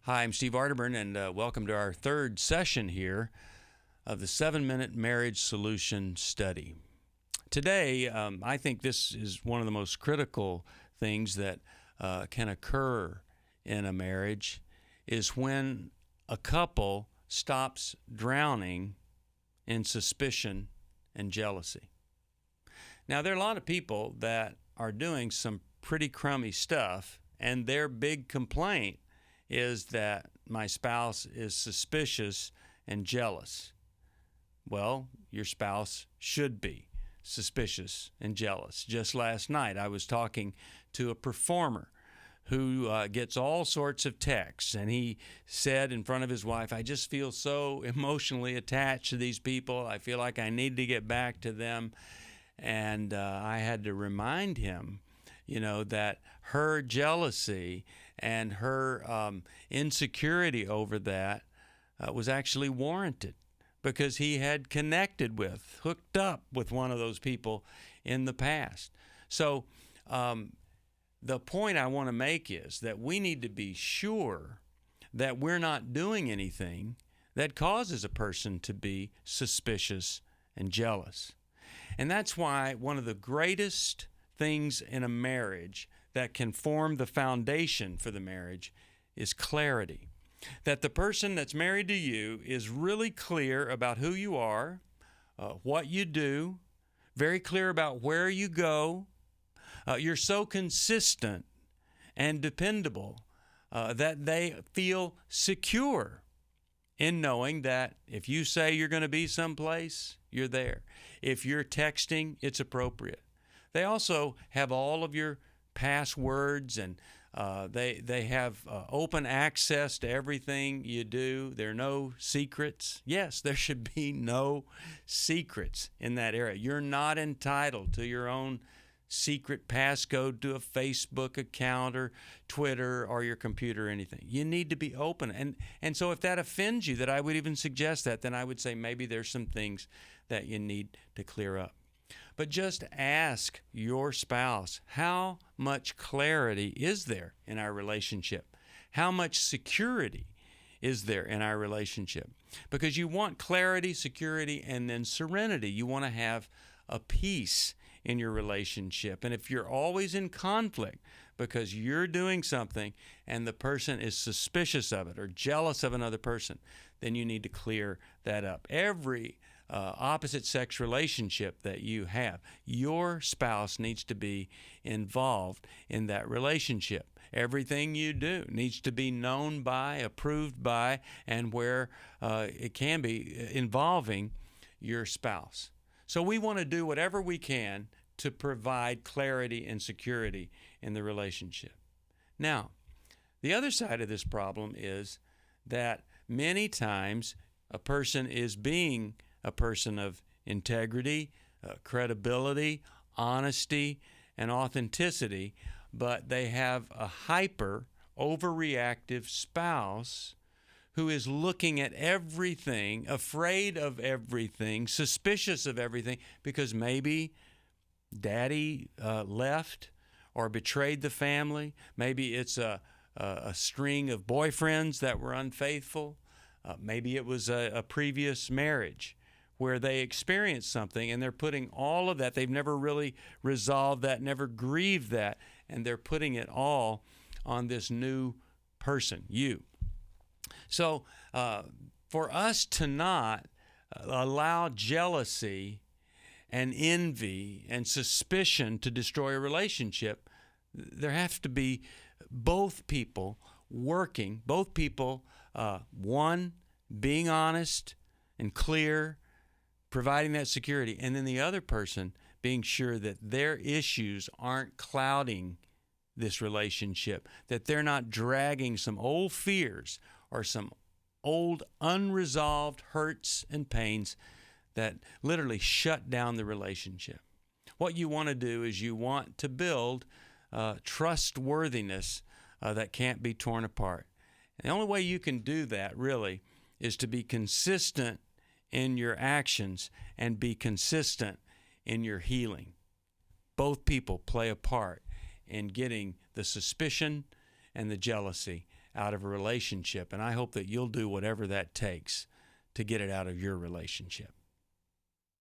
Hi, I'm Steve Arterburn, and welcome to our third session here of the 7-Minute Marriage Solution Study. Today, I think this is one of the most critical things that can occur in a marriage is when a couple stops drowning in suspicion and jealousy. Now, there are a lot of people that are doing some pretty crummy stuff, and their big complaint is that my spouse is suspicious and jealous. Well, your spouse should be suspicious and jealous. Just last night, I was talking to a performer who gets all sorts of texts, and he said in front of his wife, I just feel so emotionally attached to these people. I feel like I need to get back to them. And I had to remind him, that her jealousy and her insecurity over that was actually warranted because he had hooked up with one of those people in the past. So the point I want to make is that we need to be sure that we're not doing anything that causes a person to be suspicious and jealous. And that's why one of the greatest things in a marriage that can form the foundation for the marriage is clarity. That the person that's married to you is really clear about who you are, what you do, very clear about where you go. You're so consistent and dependable that they feel secure in knowing that if you say you're going to be someplace, you're there. If you're texting, it's appropriate. They also have all of your passwords, and they have open access to everything you do. There are no secrets. Yes, there should be no secrets in that area. You're not entitled to your own secret passcode to a Facebook account or Twitter or your computer or anything. You need to be open. And so if that offends you, that I would even suggest that, then I would say maybe there's some things that you need to clear up. But just ask your spouse, how much clarity is there in our relationship? How much security is there in our relationship? Because you want clarity, security, and then serenity. You want to have a peace in your relationship. And if you're always in conflict because you're doing something and the person is suspicious of it or jealous of another person, then you need to clear that up. Every opposite sex relationship that you have, your spouse needs to be involved in that relationship. Everything you do needs to be known by, approved by, and where it can be involving your spouse. So we want to do whatever we can to provide clarity and security in the relationship. Now, the other side of this problem is that many times a person is being a person of integrity, credibility, honesty, and authenticity, but they have a hyper, overreactive spouse who is looking at everything, afraid of everything, suspicious of everything, because maybe daddy left or betrayed the family. Maybe it's a string of boyfriends that were unfaithful. Maybe it was a previous marriage where they experienced something and they're putting all of that. They've never really resolved that, never grieved that, and they're putting it all on this new person, you. So for us to not allow jealousy and envy and suspicion to destroy a relationship, there have to be both people working, one, being honest and clear, providing that security, and then the other person being sure that their issues aren't clouding this relationship, that they're not dragging some old fears or some old unresolved hurts and pains that literally shut down the relationship. What you want to do is you want to build trustworthiness that can't be torn apart. And the only way you can do that really is to be consistent in your actions and be consistent in your healing. Both people play a part in getting the suspicion and the jealousy out of a relationship. And I hope that you'll do whatever that takes to get it out of your relationship.